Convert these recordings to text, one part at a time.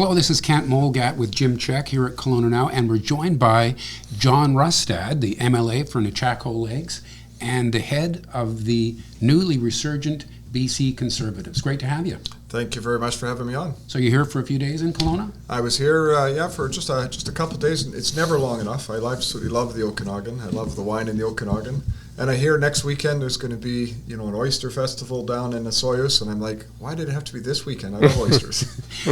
Hello, this is Kent Molgat with Jim Czek here at Kelowna Now, and we're joined by John Rustad, the MLA for Nechako Lakes, and the head of the newly resurgent BC Conservatives. Great to have you. Thank you very much for having me on. So you're here for a few days in Kelowna? I was here, for just a couple of days. It's never long enough. I absolutely love the Okanagan. I love the wine in the Okanagan. And I hear next weekend there's going to be, an oyster festival down in Osoyoos, and I'm like, why did it have to be this weekend? I love oysters.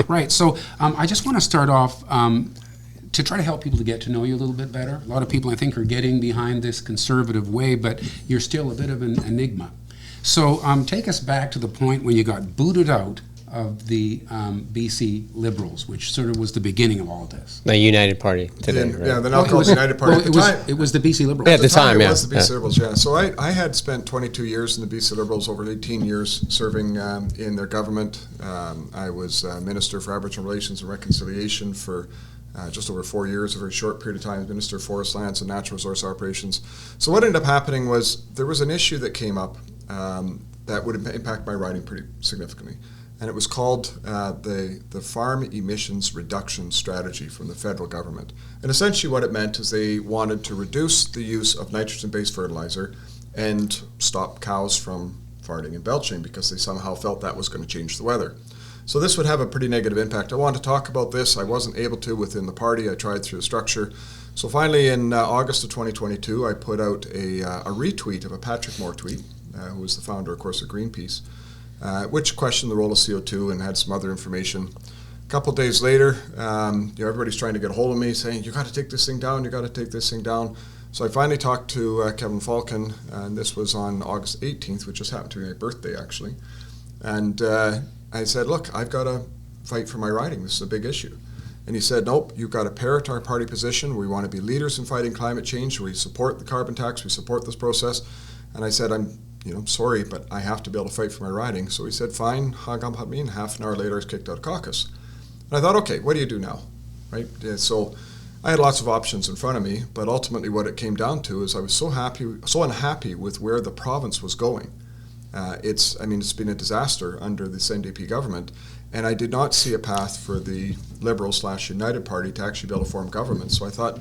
Right. So I just want to start off to try to help people to get to know you a little bit better. A lot of people, I think, are getting behind this conservative way, but you're still a bit of an enigma. So take us back to the point when you got booted out of the BC Liberals, which sort of was the beginning of all of this. The United Party today, right? Yeah, they're now called the United Party. It was the BC Liberals. Yeah, at the time, it was the BC Liberals, yeah. So I had spent 22 years in the BC Liberals, over 18 years serving in their government. I was Minister for Aboriginal Relations and Reconciliation for just over 4 years, a very short period of time, Minister of Forest Lands and Natural Resource Operations. So what ended up happening was there was an issue that came up that would impact my riding pretty significantly. And it was called the Farm Emissions Reduction Strategy from the federal government. And essentially what it meant is they wanted to reduce the use of nitrogen-based fertilizer and stop cows from farting and belching because they somehow felt that was going to change the weather. So this would have a pretty negative impact. I wanted to talk about this. I wasn't able to within the party. I tried through the structure. So finally in August of 2022, I put out a retweet of a Patrick Moore tweet, who was the founder, of course, of Greenpeace, which questioned the role of CO2 and had some other information. A couple of days later, everybody's trying to get a hold of me saying, you got to take this thing down, you got to take this thing down. So I finally talked to Kevin Falcon, and this was on August 18th, which just happened to be my birthday, actually. And I said, look, I've got to fight for my riding. This is a big issue. And he said, nope, you've got to parrot our party position. We want to be leaders in fighting climate change. We support the carbon tax. We support this process. And I said, I'm sorry, but I have to be able to fight for my riding. So he said, fine, hagam had me, and half an hour later I was kicked out of caucus. And I thought, okay, what do you do now, right? So I had lots of options in front of me, but ultimately what it came down to is I was so unhappy with where the province was going. It's been a disaster under this NDP government, and I did not see a path for the Liberal/United Party to actually be able to form government. So I thought,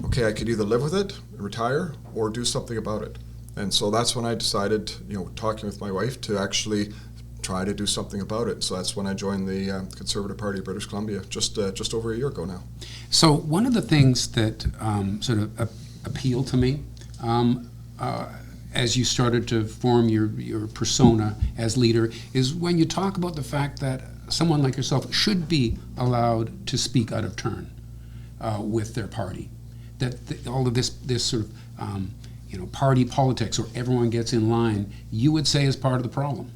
okay, I could either live with it, retire, or do something about it. And so that's when I decided, talking with my wife, to actually try to do something about it. So that's when I joined the Conservative Party of British Columbia just over a year ago now. So one of the things that sort of appealed to me as you started to form your persona as leader is when you talk about the fact that someone like yourself should be allowed to speak out of turn with their party. That all of this sort of party politics, or everyone gets in line, you would say is part of the problem.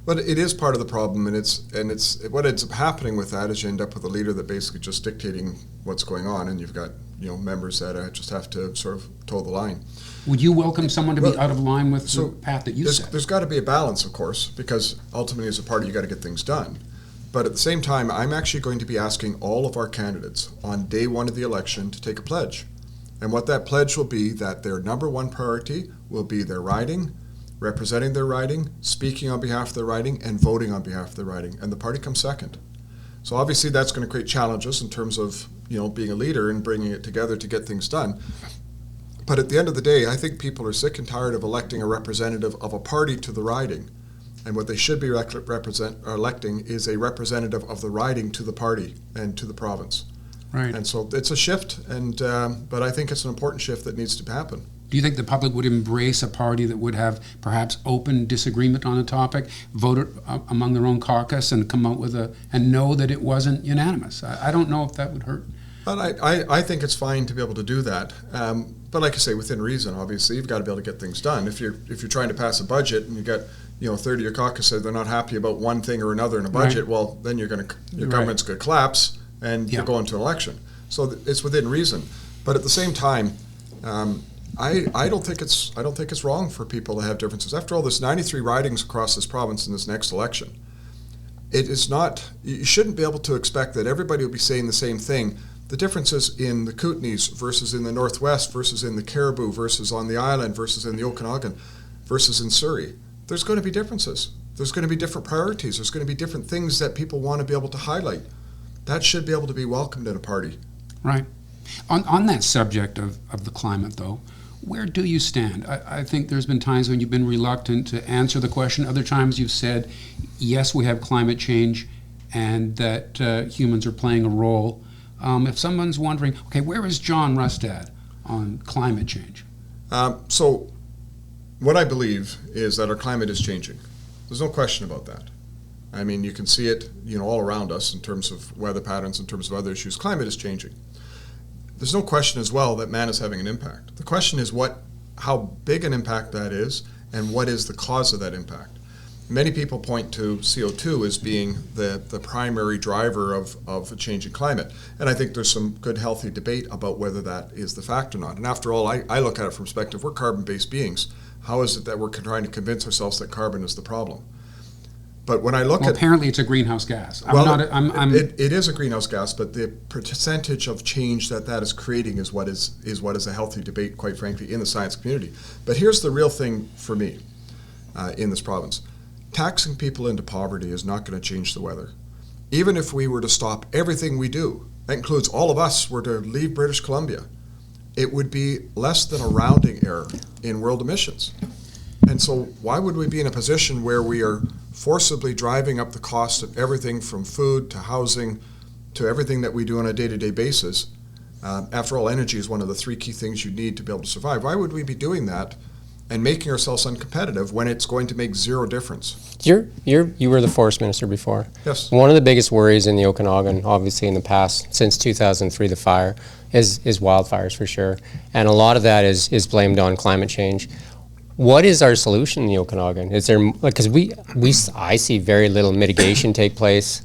But it is part of the problem, and it's what ends up happening with that is you end up with a leader that basically just dictating what's going on, and you've got members that just have to sort of toe the line. Would you welcome someone to be out of line with the path that you set? There's got to be a balance, of course, because ultimately as a party you got to get things done. But at the same time, I'm actually going to be asking all of our candidates on day one of the election to take a pledge. And what that pledge will be that their number one priority will be their riding, representing their riding, speaking on behalf of their riding, and voting on behalf of their riding. And the party comes second. So obviously that's going to create challenges in terms of being a leader and bringing it together to get things done. But at the end of the day, I think people are sick and tired of electing a representative of a party to the riding. And what they should be electing is a representative of the riding to the party and to the province. Right. And so it's a shift, but I think it's an important shift that needs to happen. Do you think the public would embrace a party that would have perhaps open disagreement on a topic, vote it among their own caucus, and come out with and know that it wasn't unanimous? I don't know if that would hurt. But I think it's fine to be able to do that. But like I say, within reason, obviously, you've got to be able to get things done. If you're trying to pass a budget and you got 30 of your caucus say they're not happy about one thing or another in a budget, right, well, then your government's going to collapse and you're going to an election. So it's within reason. But at the same time, I don't think it's wrong for people to have differences. After all, there's 93 ridings across this province in this next election. It is not. You shouldn't be able to expect that everybody will be saying the same thing. The differences in the Kootenays versus in the Northwest versus in the Caribou versus on the island versus in the Okanagan versus in Surrey, there's going to be differences. There's going to be different priorities. There's going to be different things that people want to be able to highlight. that should be able to be welcomed at a party. Right. On that subject of the climate, though, where do you stand? I think there's been times when you've been reluctant to answer the question. Other times you've said, yes, we have climate change and that humans are playing a role. If someone's wondering, okay, where is John Rustad on climate change? So what I believe is that our climate is changing. There's no question about that. I mean, you can see it, all around us in terms of weather patterns, in terms of other issues. Climate is changing. There's no question as well that man is having an impact. The question is how big an impact that is and what is the cause of that impact. Many people point to CO2 as being the primary driver of a changing climate. And I think there's some good, healthy debate about whether that is the fact or not. And after all, I look at it from the perspective, we're carbon-based beings. How is it that we're trying to convince ourselves that carbon is the problem? But when I look at... apparently it's a greenhouse gas. It is a greenhouse gas, but the percentage of change that is creating is what is a healthy debate, quite frankly, in the science community. But here's the real thing for me in this province. Taxing people into poverty is not going to change the weather. Even if we were to stop everything we do, that includes all of us, were to leave British Columbia, it would be less than a rounding error in world emissions. And so why would we be in a position where we are forcibly driving up the cost of everything from food to housing to everything that we do on a day-to-day basis? After all, energy is one of the three key things you need to be able to survive. Why would we be doing that and making ourselves uncompetitive when it's going to make zero difference? You were the forest minister before. Yes. One of the biggest worries in the Okanagan, obviously in the past, since 2003, the fire, is wildfires for sure. And a lot of that is blamed on climate change. What is our solution in the Okanagan? Is there, because I see very little mitigation take place.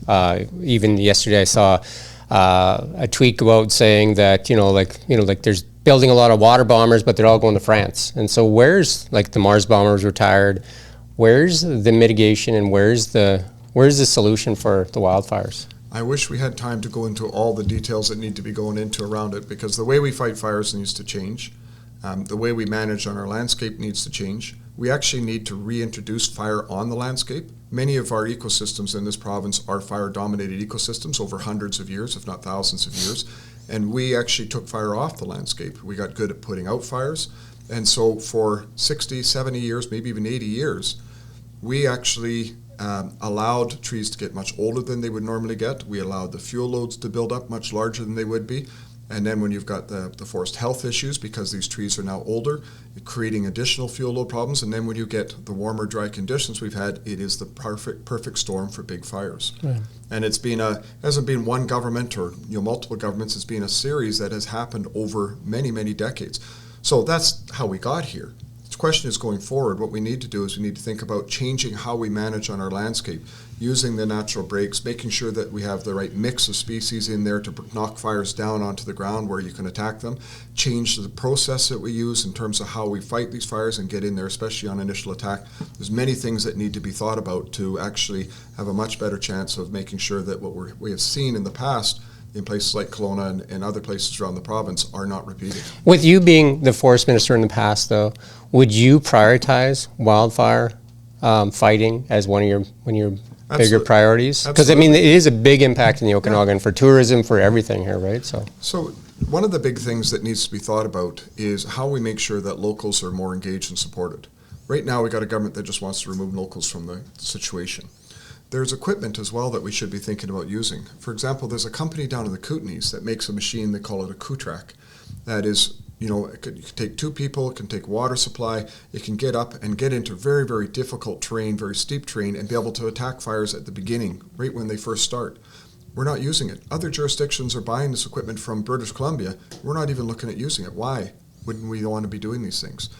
Even yesterday I saw a tweet go out saying that, there's building a lot of water bombers, but they're all going to France. And so where's, the Mars bombers retired, where's the mitigation and where's the solution for the wildfires? I wish we had time to go into all the details that need to be going into around it, because the way we fight fires needs to change. The way we manage on our landscape needs to change. We actually need to reintroduce fire on the landscape. Many of our ecosystems in this province are fire-dominated ecosystems over hundreds of years, if not thousands of years. And we actually took fire off the landscape. We got good at putting out fires. And so for 60, 70 years, maybe even 80 years, we actually allowed trees to get much older than they would normally get. We allowed the fuel loads to build up much larger than they would be. And then when you've got the forest health issues, because these trees are now older, creating additional fuel load problems. And then when you get the warmer, dry conditions we've had, it is the perfect storm for big fires. Right. And hasn't been one government or multiple governments. It's been a series that has happened over many, many decades. So that's how we got here. The question is, going forward, what we need to do is we need to think about changing how we manage on our landscape, using the natural breaks, making sure that we have the right mix of species in there to knock fires down onto the ground where you can attack them, change the process that we use in terms of how we fight these fires and get in there, especially on initial attack. There's many things that need to be thought about to actually have a much better chance of making sure that what we have seen in the past in places like Kelowna and other places around the province are not repeated. With you being the forest minister in the past, though, would you prioritize wildfire fighting as one of your bigger priorities? Because, I mean, it is a big impact in the Okanagan for tourism, for everything here, right? So one of the big things that needs to be thought about is how we make sure that locals are more engaged and supported. Right now, we've got a government that just wants to remove locals from the situation. There's equipment as well that we should be thinking about using. For example, there's a company down in the Kootenays that makes a machine, they call it a Kootrack. That is, it can take two people, it can take water supply, it can get up and get into very, very difficult terrain, very steep terrain, and be able to attack fires at the beginning, right when they first start. We're not using it. Other jurisdictions are buying this equipment from British Columbia. We're not even looking at using it. Why wouldn't we want to be doing these things?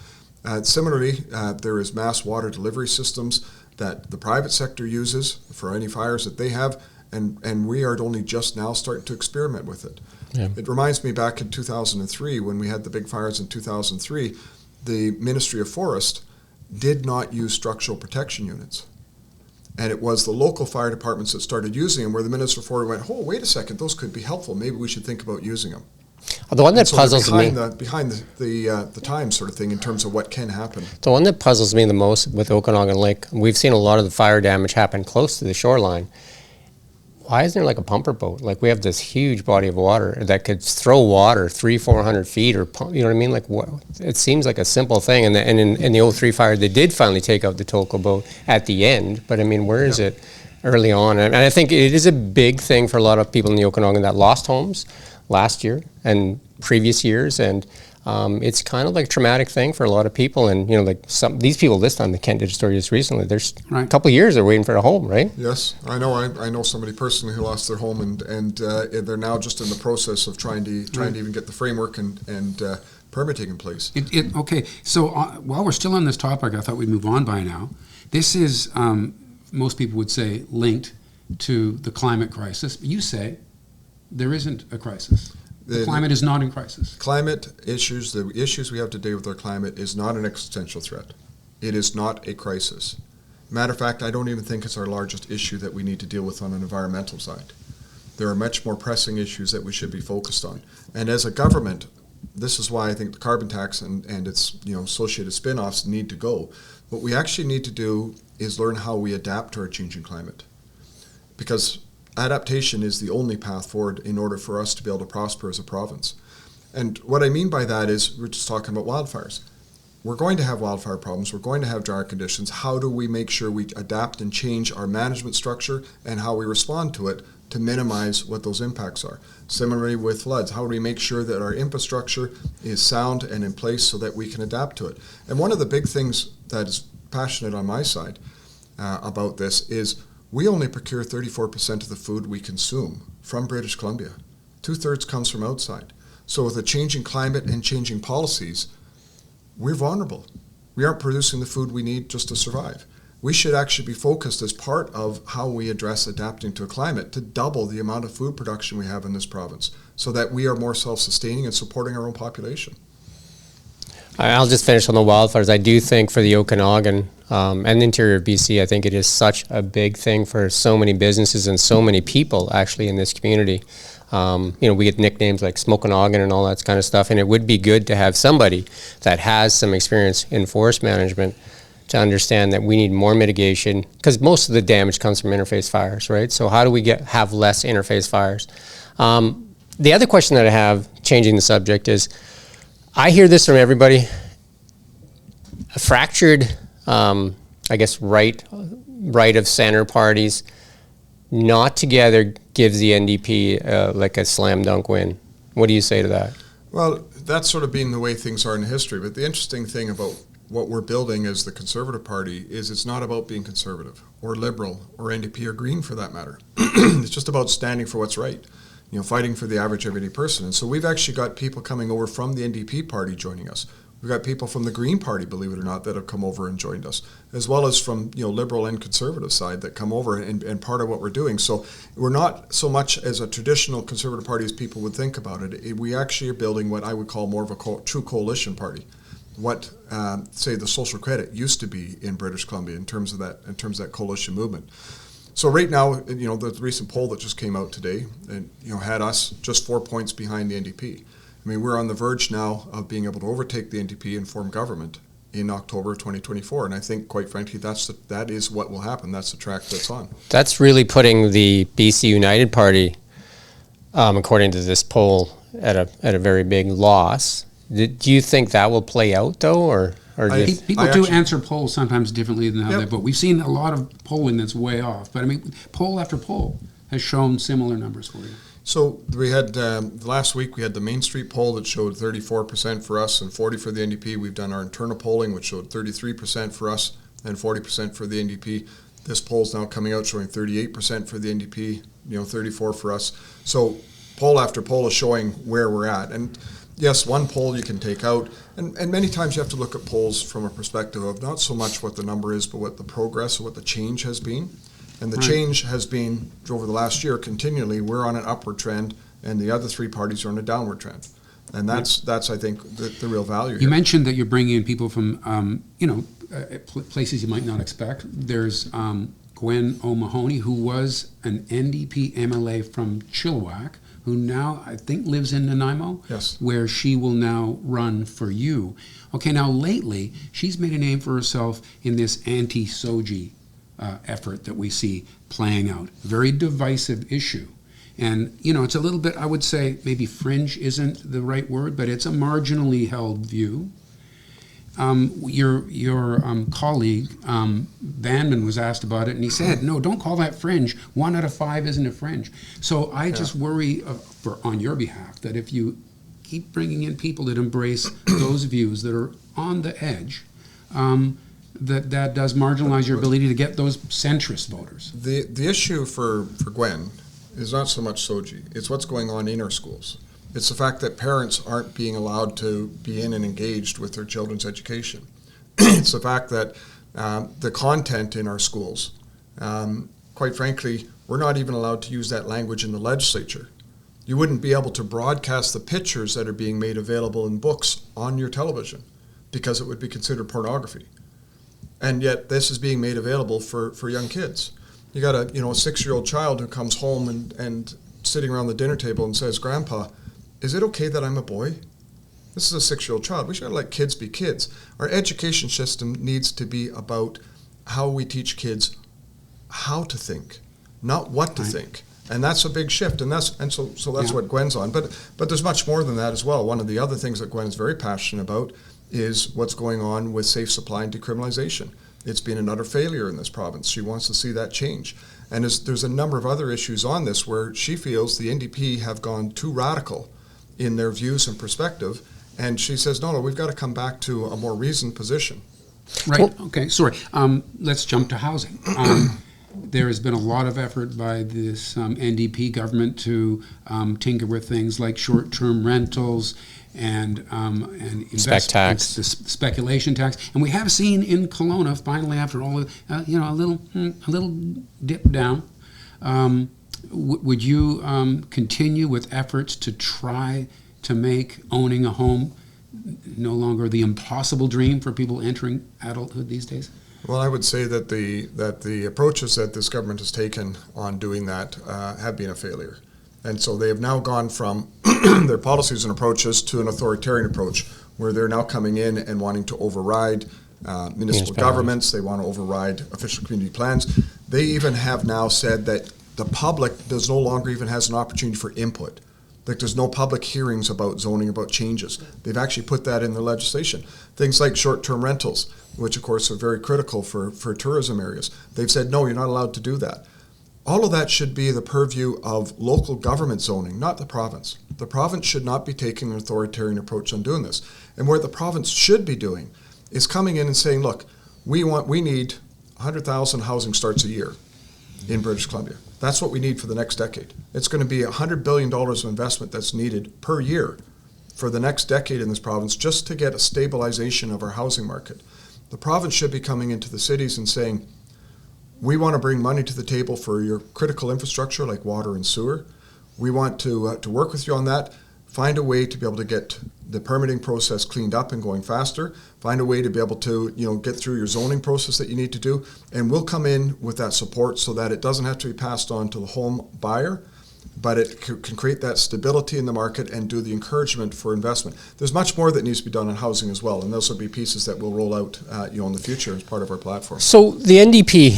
Similarly, there is mass water delivery systems that the private sector uses for any fires that they have, and we are only just now starting to experiment with it. Yeah. It reminds me back in 2003, when we had the big fires in 2003, the Ministry of Forest did not use structural protection units. And it was the local fire departments that started using them, where the Minister of Forest went, oh, wait a second, those could be helpful. Maybe we should think about using them. The one that puzzles me behind the time sort of thing in terms of what can happen. The one that puzzles me the most with Okanagan Lake, we've seen a lot of the fire damage happen close to the shoreline. why isn't there like a pumper boat? Like we have this huge body of water that could throw water 300-400 feet, or you know what I mean? Like what? It seems like a simple thing. And in the 03 fire, they did finally take out the Toko boat at the end. But I mean, where is it early on? And I think it is a big thing for a lot of people in the Okanagan that lost homes last year and previous years, and it's kind of like a traumatic thing for a lot of people. And you know, like these people listed on the candid story just recently, there's a couple of years they're waiting for a home, right? Yes, I know. I know somebody personally who lost their home, and they're now just in the process of trying to even get the framework and permitting in place. Okay, so while we're still on this topic, I thought we'd move on by now. This is, most people would say, linked to the climate crisis. But you say there isn't a crisis. The climate is not in crisis. Climate issues, the issues we have today with our climate is not an existential threat. It is not a crisis. Matter of fact, I don't even think it's our largest issue that we need to deal with on an environmental side. There are much more pressing issues that we should be focused on. And as a government, this is why I think the carbon tax and its associated spin-offs need to go. What we actually need to do is learn how we adapt to our changing climate. Because adaptation is the only path forward in order for us to be able to prosper as a province. And what I mean by that is, we're just talking about wildfires. We're going to have wildfire problems, we're going to have dry conditions. How do we make sure we adapt and change our management structure and how we respond to it to minimize what those impacts are? Similarly with floods, how do we make sure that our infrastructure is sound and in place so that we can adapt to it? And one of the big things that is passionate on my side about this is we only procure 34% of the food we consume from British Columbia. 2/3 comes from outside. So with a changing climate and changing policies, we're vulnerable. We aren't producing the food we need just to survive. We should actually be focused as part of how we address adapting to a climate to double the amount of food production we have in this province so that we are more self-sustaining and supporting our own population. I'll just finish on the wildfires. I do think for the Okanagan and the interior of BC, I think it is such a big thing for so many businesses and so many people actually in this community. We get nicknames like Smokanagan and all that kind of stuff, and it would be good to have somebody that has some experience in forest management to understand that we need more mitigation, because most of the damage comes from interface fires, right? So how do we have less interface fires? The other question that I have, changing the subject, is I hear this from everybody. A fractured, right of center parties not together gives the NDP like a slam dunk win. What do you say to that? Well, that's sort of been the way things are in history. But the interesting thing about what we're building as the Conservative Party is it's not about being conservative or liberal or NDP or Green for that matter. It's just about standing for what's right. Fighting for the average everyday person. And so we've actually got people coming over from the NDP party joining us. We've got people from the Green Party, believe it or not, that have come over and joined us, as well as from liberal and conservative side that come over and part of what we're doing. So we're not so much as a traditional Conservative Party as people would think about it. We actually are building what I would call more of a true coalition party. What, say, the social credit used to be in British Columbia in terms of that coalition movement. So right now, the recent poll that just came out today, and had us just 4 points behind the NDP. I mean, we're on the verge now of being able to overtake the NDP and form government in October 2024, and I think, quite frankly, that is what will happen. That's the track that's on. That's really putting the BC United Party, according to this poll, at a very big loss. Do you think that will play out though, or? People do answer polls sometimes differently than how they vote. We've seen a lot of polling that's way off, but I mean, poll after poll has shown similar numbers for you. So we had last week we had the Main Street poll that showed 34% for us and 40% for the NDP. We've done our internal polling, which showed 33% for us and 40% for the NDP. This poll's now coming out showing 38% for the NDP, 34% for us. So poll after poll is showing where we're at. And yes, one poll you can take out, and many times you have to look at polls from a perspective of not so much what the number is, but what the progress or what the change has been. And the change has been, over the last year, continually, we're on an upward trend, and the other three parties are on a downward trend. And that's I think, the real value here. You mentioned that you're bringing in people from, places you might not expect. There's Gwen O'Mahony, who was an NDP MLA from Chilliwack, who now, I think, lives in Nanaimo, yes, where she will now run for you. Okay, now lately, she's made a name for herself in this anti-SOGI effort that we see. playing out. Very divisive issue. And, you know, it's a little bit, I would say, maybe fringe isn't the right word, but it's a marginally held view. Your colleague, Bandman, was asked about it, and he said, no, don't call that fringe. 1 out of 5 isn't a fringe. So I just worry on your behalf that if you keep bringing in people that embrace those views that are on the edge, that does marginalize your ability to get those centrist voters. The issue for Gwen is not so much SOGI. It's what's going on in our schools. It's the fact that parents aren't being allowed to be in and engaged with their children's education. It's the fact that the content in our schools, quite frankly, we're not even allowed to use that language in the legislature. You wouldn't be able to broadcast the pictures that are being made available in books on your television because it would be considered pornography. And yet this is being made available for young kids. You got a 6-year-old child who comes home and sitting around the dinner table and says, Grandpa, is it okay that I'm a boy? This is a 6-year-old child. We should let kids be kids. Our education system needs to be about how we teach kids how to think, not what to think. And that's a big shift. And so that's what Gwen's on. But there's much more than that as well. One of the other things that Gwen is very passionate about is what's going on with safe supply and decriminalization. It's been an utter failure in this province. She wants to see that change. And there's a number of other issues on this where she feels the NDP have gone too radical in their views and perspective, and she says, no, we've got to come back to a more reasoned position. Right, okay, sorry. Let's jump to housing. There has been a lot of effort by this NDP government to tinker with things like short-term rentals and Spec tax, the speculation tax, and we have seen in Kelowna finally, after all, a little dip down. Would you continue with efforts to try to make owning a home no longer the impossible dream for people entering adulthood these days? Well, I would say that the approaches that this government has taken on doing that have been a failure. And so they have now gone from their policies and approaches to an authoritarian approach, where they're now coming in and wanting to override municipal governments. They want to override official community plans. They even have now said that the public does no longer even has an opportunity for input. Like there's no public hearings about zoning, about changes. They've actually put that in the legislation. Things like short-term rentals, which of course are very critical for tourism areas. They've said, no, you're not allowed to do that. All of that should be the purview of local government zoning, not the province. The province should not be taking an authoritarian approach on doing this. And what the province should be doing is coming in and saying, look, we need 100,000 housing starts a year in British Columbia. That's what we need for the next decade. It's going to be $100 billion of investment that's needed per year for the next decade in this province just to get a stabilization of our housing market. The province should be coming into the cities and saying, we want to bring money to the table for your critical infrastructure like water and sewer. We want to work with you on that. Find a way to be able to get the permitting process cleaned up and going faster. Find a way to be able to get through your zoning process that you need to do. And we'll come in with that support so that it doesn't have to be passed on to the home buyer, but it can create that stability in the market and do the encouragement for investment. There's much more that needs to be done in housing as well, and those will be pieces that we'll roll out in the future as part of our platform. So the NDP,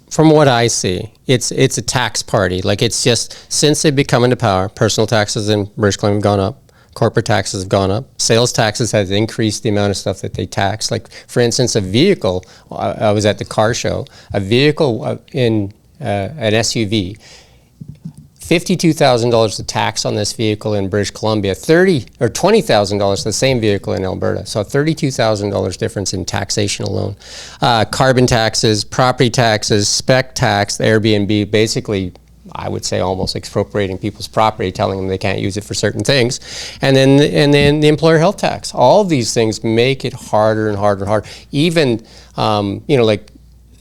from what I see, it's a tax party. Like, it's just, since they've become into power, personal taxes in British Columbia have gone up, corporate taxes have gone up, sales taxes has increased the amount of stuff that they tax. Like, for instance, a vehicle, I was at the car show, a vehicle in an SUV, $52,000 of tax on this vehicle in British Columbia, $20,000 the same vehicle in Alberta. So $32,000 difference in taxation alone. Carbon taxes, property taxes, spec tax, the Airbnb, basically, I would say almost expropriating people's property, telling them they can't use it for certain things. And then the employer health tax. All of these things make it harder and harder and harder. Even, like,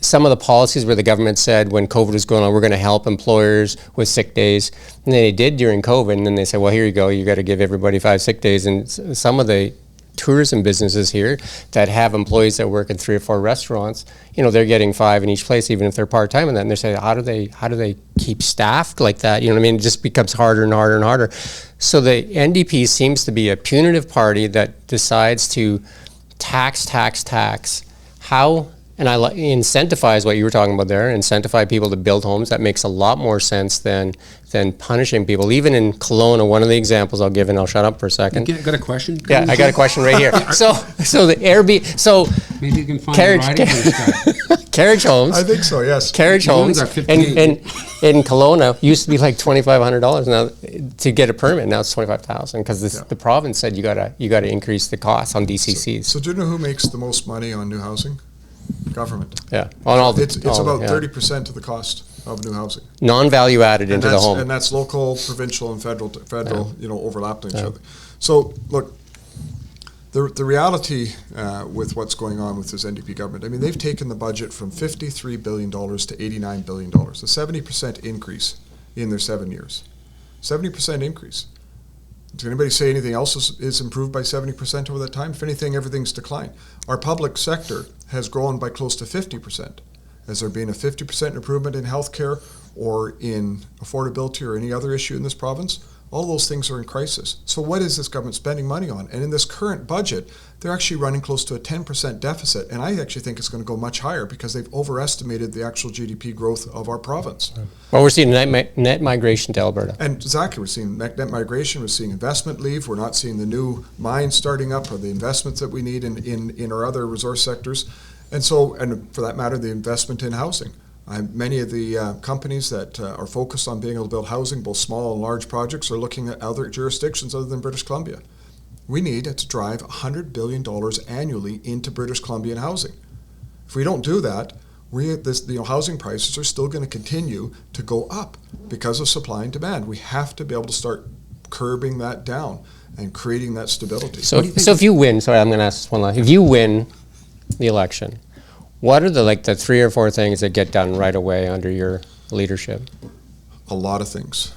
some of the policies where the government said when COVID was going on, we're going to help employers with sick days. And they did during COVID, and then they said, well, here you go, you got to give everybody 5 sick days. And some of the tourism businesses here that have employees that work in 3 or 4 restaurants, they're getting 5 in each place, even if they're part-time in that. And they're saying, how do they keep staffed like that? It just becomes harder and harder and harder. So the NDP seems to be a punitive party that decides to tax. How And incentivize what you were talking about there, incentivize people to build homes. That makes a lot more sense than punishing people. Even in Kelowna, one of the examples I'll give, and I'll shut up for a second. You got a question? Yeah, I got a question right here. So the Airbnb, so maybe you can find carriage homes. I think so, yes. Carriage homes and in Kelowna used to be like $2,500 now to get a permit. Now it's $25,000 because the province said you gotta increase the cost on DCCs. So do you know who makes the most money on new housing? Government. Yeah, on all it's about 30% of the cost of new housing. Non-value added into the home, and that's local, provincial, and federal. Overlapping each other. So look, the reality with what's going on with this NDP government. I mean, they've taken the budget from $53 billion to $89 billion, a 70% increase in their 7 years. 70% increase. Does anybody say anything else is improved by 70% over that time? If anything, everything's declined. Our public sector has grown by close to 50%. Has there been a 50% improvement in healthcare or in affordability or any other issue in this province? All those things are in crisis. So what is this government spending money on? And in this current budget, they're actually running close to a 10% deficit. And I actually think it's going to go much higher because they've overestimated the actual GDP growth of our province. Well, we're seeing net migration to Alberta. And exactly, we're seeing net migration, we're seeing investment leave, we're not seeing the new mines starting up or the investments that we need in our other resource sectors. And so, and for that matter, the investment in housing. Many of the companies that are focused on being able to build housing, both small and large projects, are looking at other jurisdictions other than British Columbia. We need to drive $100 billion annually into British Columbian housing. If we don't do that, housing prices are still going to continue to go up because of supply and demand. We have to be able to start curbing that down and creating that stability. So if you win, sorry, I'm going to ask this one last. If you win the election, what are the 3 or 4 things that get done right away under your leadership? A lot of things.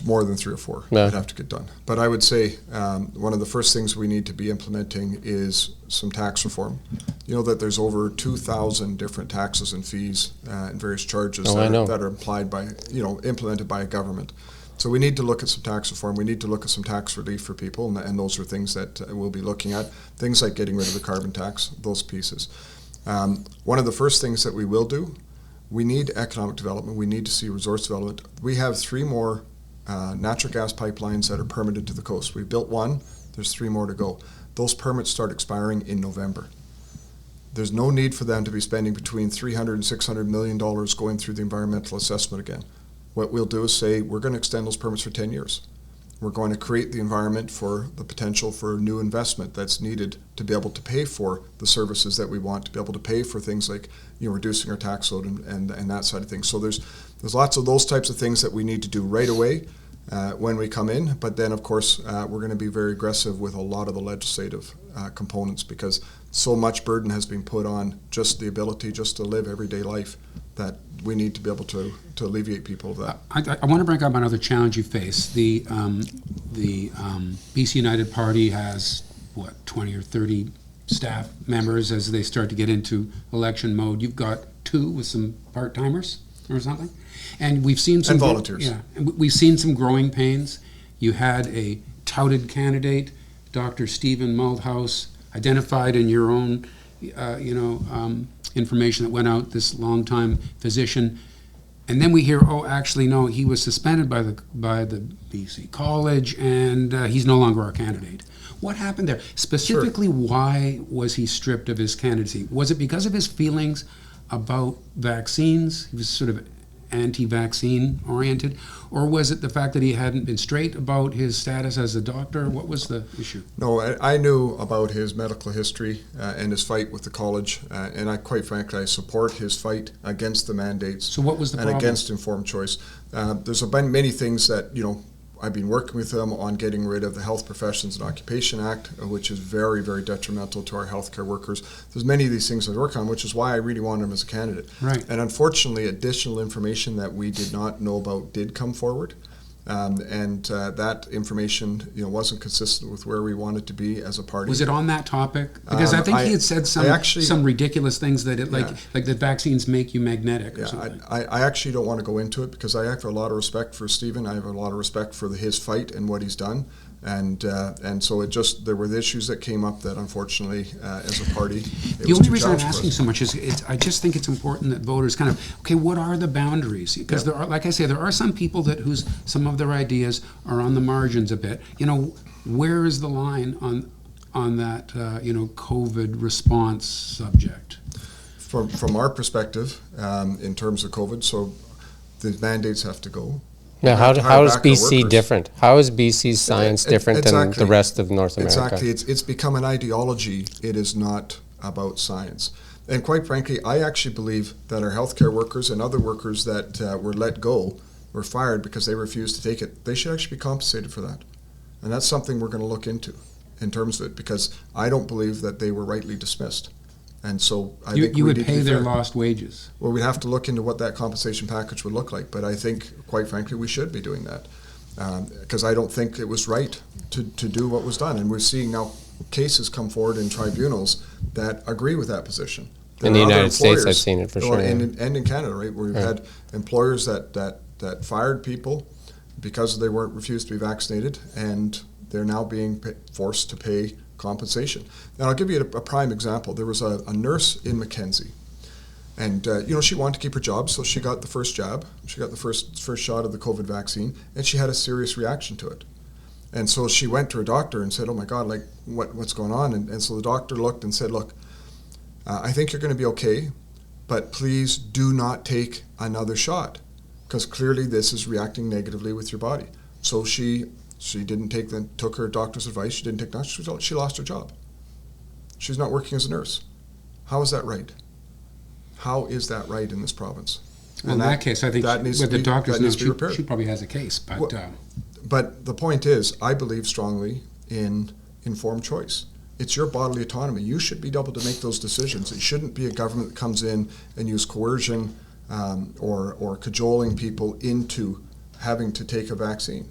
More than 3 or 4 No. would have to get done. But I would say one of the first things we need to be implementing is some tax reform. You know that there's over 2,000 different taxes and fees and various charges that are implemented by a government. So we need to look at some tax reform. We need to look at some tax relief for people, and those are things that we'll be looking at. Things like getting rid of the carbon tax, those pieces. One of the first things that we will do, we need economic development. We need to see resource development. We have 3 more natural gas pipelines that are permitted to the coast. We built one. There's 3 more to go. Those permits start expiring in November. There's no need for them to be spending between $300 and $600 million going through the environmental assessment again. What we'll do is say we're going to extend those permits for 10 years. We're going to create the environment for the potential for new investment that's needed to be able to pay for the services that we want, to be able to pay for things like reducing our tax load and that side of things. So there's lots of those types of things that we need to do right away when we come in. But then, of course, we're going to be very aggressive with a lot of the legislative components because so much burden has been put on just the ability just to live everyday life that we need to be able to alleviate people of that. I want to bring up another challenge you face. The BC United Party has, 20 or 30 staff members as they start to get into election mode. You've got 2 with some part-timers or something. And we've seen some... And volunteers. Yeah, and we've seen some growing pains. You had a touted candidate, Dr. Stephen Malthouse, identified in your own, information that went out, this longtime physician, and then we hear, actually no, he was suspended by the BC College, and he's no longer our candidate. What happened there? Specifically, Sure. Why was he stripped of his candidacy? Was it because of his feelings about vaccines? He was sort of anti-vaccine oriented, or was it the fact that he hadn't been straight about his status as a doctor? What was the issue? No, I knew about his medical history and his fight with the college, and quite frankly, I support his fight against the mandates. So what was the problem? And against informed choice. There's been many things that, I've been working with them on getting rid of the Health Professions and Occupation Act, which is very, very detrimental to our healthcare workers. There's many of these things I work on, which is why I really wanted him as a candidate. Right. And unfortunately, additional information that we did not know about did come forward. That information, wasn't consistent with where we wanted to be as a party. Was it on that topic? Because I think he had said some ridiculous things that like that vaccines make you magnetic or something. I actually don't want to go into it because I have a lot of respect for Stephen. I have a lot of respect for his fight and what he's done. And so there were the issues that came up that unfortunately, as a party, the only reason I'm asking so much is I just think it's important that voters kind of, okay, what are the boundaries? Because there are, like I say, there are some people some of their ideas are on the margins a bit. Where is the line on that COVID response subject? From our perspective, in terms of COVID, so the mandates have to go. Now, how is BC different? How is BC's science different than the rest of North America? Exactly. It's become an ideology. It is not about science. And quite frankly, I actually believe that our healthcare workers and other workers that were let go, were fired because they refused to take it, they should actually be compensated for that. And that's something we're going to look into in terms of it, because I don't believe that they were rightly dismissed. And so I think you would pay their lost wages. Well, we'd have to look into what that compensation package would look like. But I think, quite frankly, we should be doing that, because I don't think it was right to do what was done. And we're seeing now cases come forward in tribunals that agree with that position. In the United States, I've seen it for sure. And in Canada, right, where we've had employers that fired people because they weren't refused to be vaccinated, and they're now being forced to pay compensation. Now, I'll give you a prime example. There was a nurse in Mackenzie, and she wanted to keep her job, so she got the first jab. She got the first shot of the COVID vaccine, and she had a serious reaction to it. And so she went to her doctor and said, "Oh my God, like what's going on?" And so the doctor looked and said, "Look, I think you're going to be okay, but please do not take another shot, because clearly this is reacting negatively with your body." So she took her doctor's advice. She didn't take that. She lost her job. She's not working as a nurse. How is that right? How is that right in this province? Well, in that case, I think with the doctor's note, she probably has a case. But the point is, I believe strongly in informed choice. It's your bodily autonomy. You should be able to make those decisions. It shouldn't be a government that comes in and use coercion or cajoling people into having to take a vaccine.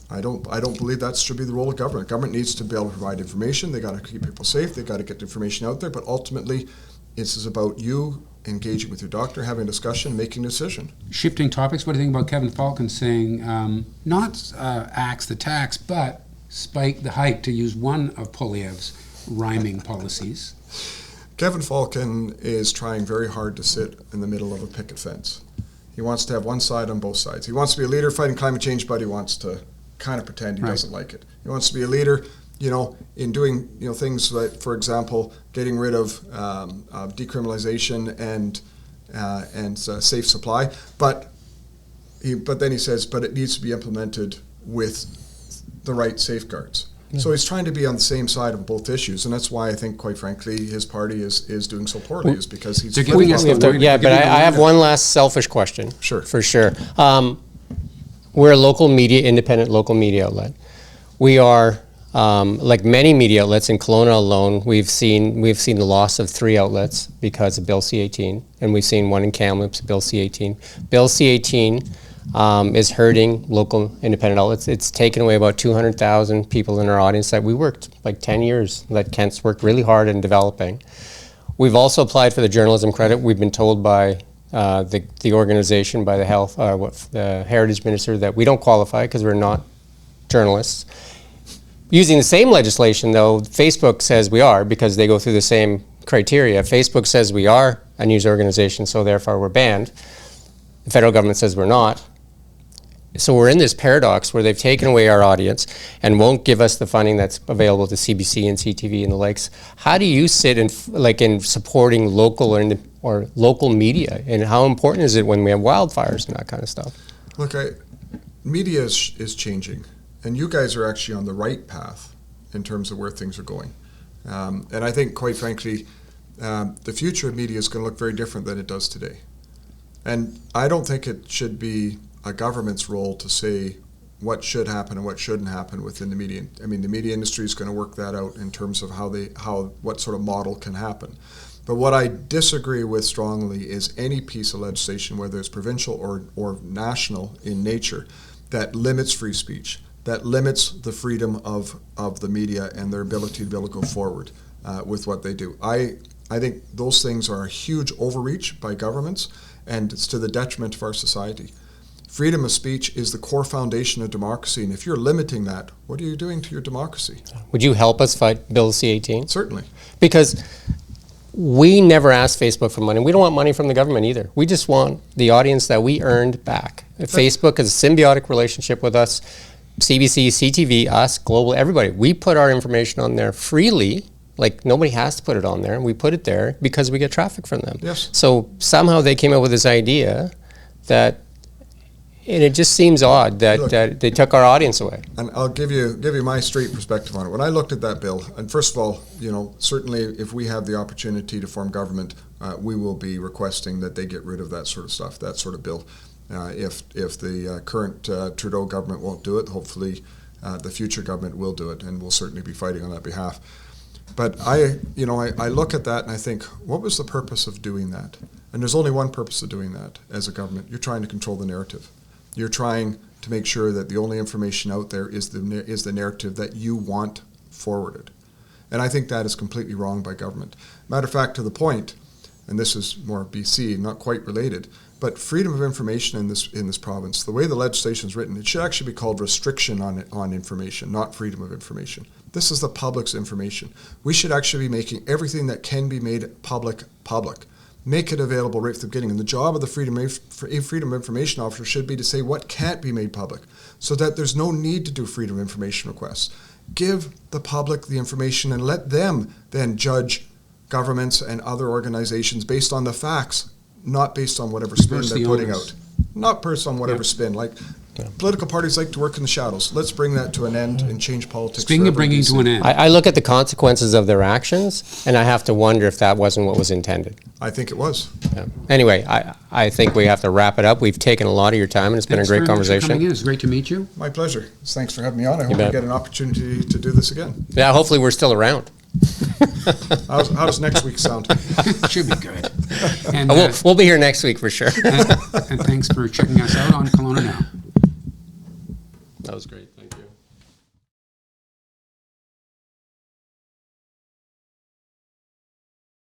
I don't believe that should be the role of government. Government needs to be able to provide information. They got to keep people safe. They got to get the information out there. But ultimately, this is about you engaging with your doctor, having a discussion, making a decision. Shifting topics. What do you think about Kevin Falcon saying not axe the tax, but spike the hike, to use one of Poilievre's rhyming policies? Kevin Falcon is trying very hard to sit in the middle of a picket fence. He wants to have one side on both sides. He wants to be a leader fighting climate change, but he wants to kind of pretend he doesn't like it. He wants to be a leader, in doing things like, for example, getting rid of decriminalization and safe supply. But then he says, but it needs to be implemented with the right safeguards. Yeah. So he's trying to be on the same side of both issues, and that's why I think, quite frankly, his party is doing so poorly, is because he's... But I have one last selfish question. Sure. For sure. We're a independent local media outlet. We are, like many media outlets in Kelowna alone, we've seen the loss of 3 outlets because of Bill C-18, and we've seen one in Kamloops, Bill C-18. Bill C-18 is hurting local independent outlets. It's taken away about 200,000 people in our audience that we worked like 10 years, that Kent's worked really hard in developing. We've also applied for the journalism credit. We've been told by the organization, by the Heritage Minister, that we don't qualify because we're not journalists. Using the same legislation, though, Facebook says we are, because they go through the same criteria. Facebook says we are a news organization, so therefore we're banned. The federal government says we're not. So we're in this paradox where they've taken away our audience and won't give us the funding that's available to CBC and CTV and the likes. How do you sit in supporting local or local media, and how important is it when we have wildfires and that kind of stuff? Look, media is changing, and you guys are actually on the right path in terms of where things are going. And I think, quite frankly, the future of media is going to look very different than it does today. And I don't think it should be a government's role to say what should happen and what shouldn't happen within the media. I mean, the media industry is going to work that out in terms of what sort of model can happen. But what I disagree with strongly is any piece of legislation, whether it's provincial or national in nature, that limits free speech, that limits the freedom of the media and their ability to be able to go forward with what they do. I think those things are a huge overreach by governments, and it's to the detriment of our society. Freedom of speech is the core foundation of democracy, and if you're limiting that, what are you doing to your democracy? Would you help us fight Bill C-18? Certainly. Because we never asked Facebook for money. We don't want money from the government either. We just want the audience that we earned back. Facebook is a symbiotic relationship with us. CBC, CTV, us, Global, everybody. We put our information on there freely. Like, nobody has to put it on there. We put it there because we get traffic from them. Yes. So somehow they came up with this idea that, and it just seems odd that, Look, that they took our audience away. And I'll give you my straight perspective on it. When I looked at that bill, and first of all, certainly if we have the opportunity to form government, we will be requesting that they get rid of that sort of stuff, that sort of bill. If the current Trudeau government won't do it, hopefully the future government will do it, and we'll certainly be fighting on that behalf. But I look at that and I think, what was the purpose of doing that? And there's only one purpose of doing that as a government. You're trying to control the narrative. You're trying to make sure that the only information out there is the narrative that you want forwarded. And I think that is completely wrong by government. Matter of fact, to the point, and this is more BC, not quite related, but freedom of information in this province, the way the legislation is written, it should actually be called restriction on information, not freedom of information. This is the public's information. We should actually be making everything that can be made public. Make it available right from the beginning. And the job of the Freedom of Information Officer should be to say what can't be made public, so that there's no need to do freedom of information requests. Give the public the information and let them then judge governments and other organizations based on the facts, not based on whatever spin they're putting out. Not based on whatever spin. Like, political parties like to work in the shadows. Let's bring that to an end and change politics. Speaking of bringing to an end, I look at the consequences of their actions, and I have to wonder if that wasn't what was intended. I think it was. Yeah. Anyway, I think we have to wrap it up. We've taken a lot of your time, and it's been a great conversation. Coming in. It's great to meet you. My pleasure. Thanks for having me on. I hope we get an opportunity to do this again. Yeah, hopefully we're still around. How does next week sound? Should be good. And we'll be here next week for sure. and thanks for checking us out on Kelowna Now. That was great.